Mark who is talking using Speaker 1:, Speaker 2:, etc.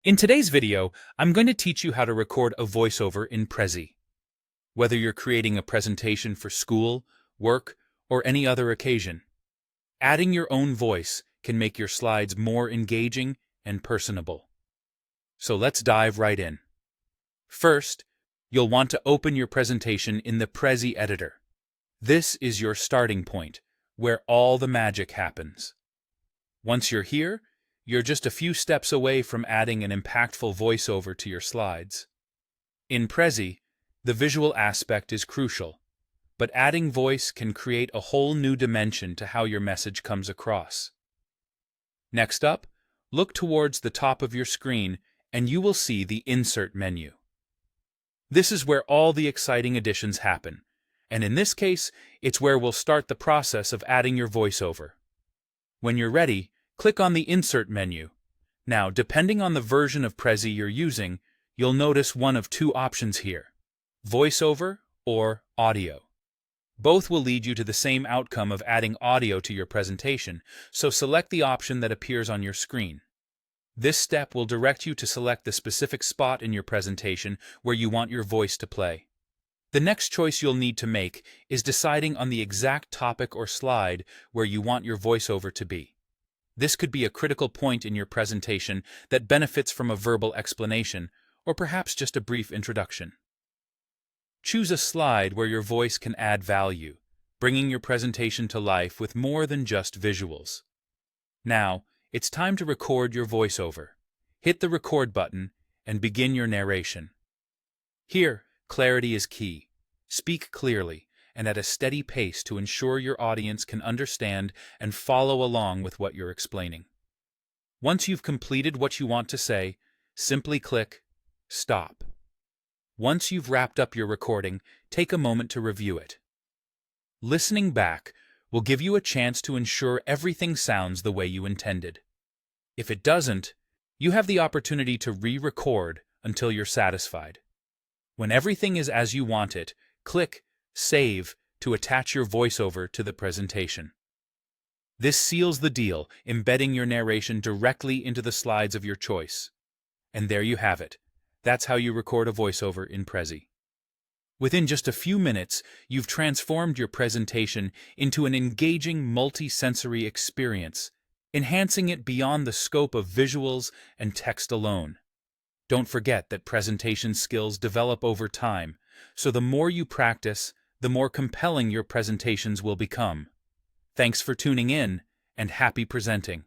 Speaker 1: In today's video, I'm going to teach you how to record a voiceover in Prezi. Whether you're creating a presentation for school, work, or any other occasion, adding your own voice can make your slides more engaging and personable. So let's dive right in. First, you'll want to open your presentation in the Prezi editor. This is your starting point, where all the magic happens. Once you're here, you're just a few steps away from adding an impactful voiceover to your slides. In Prezi, the visual aspect is crucial, but adding voice can create a whole new dimension to how your message comes across. Next up, look towards the top of your screen and you will see the Insert menu. This is where all the exciting additions happen, and in this case, it's where we'll start the process of adding your voiceover. When you're ready, click on the Insert menu. Now, depending on the version of Prezi you're using, you'll notice one of two options here: VoiceOver or Audio. Both will lead you to the same outcome of adding audio to your presentation, so select the option that appears on your screen. This step will direct you to select the specific spot in your presentation where you want your voice to play. The next choice you'll need to make is deciding on the exact topic or slide where you want your voiceover to be. This could be a critical point in your presentation that benefits from a verbal explanation, or perhaps just a brief introduction. Choose a slide where your voice can add value, bringing your presentation to life with more than just visuals. Now, it's time to record your voiceover. Hit the record button and begin your narration. Here, clarity is key. Speak clearly and at a steady pace to ensure your audience can understand and follow along with what you're explaining. Once you've completed what you want to say, simply click Stop. Once you've wrapped up your recording, take a moment to review it. Listening back will give you a chance to ensure everything sounds the way you intended. If it doesn't, you have the opportunity to re-record until you're satisfied. When everything is as you want it, click Save to attach your voiceover to the presentation. This seals the deal, embedding your narration directly into the slides of your choice. And there you have it. That's how you record a voiceover in Prezi. Within just a few minutes, you've transformed your presentation into an engaging multi-sensory experience, enhancing it beyond the scope of visuals and text alone. Don't forget that presentation skills develop over time, so the more you practice, the more compelling your presentations will become. Thanks for tuning in, and happy presenting.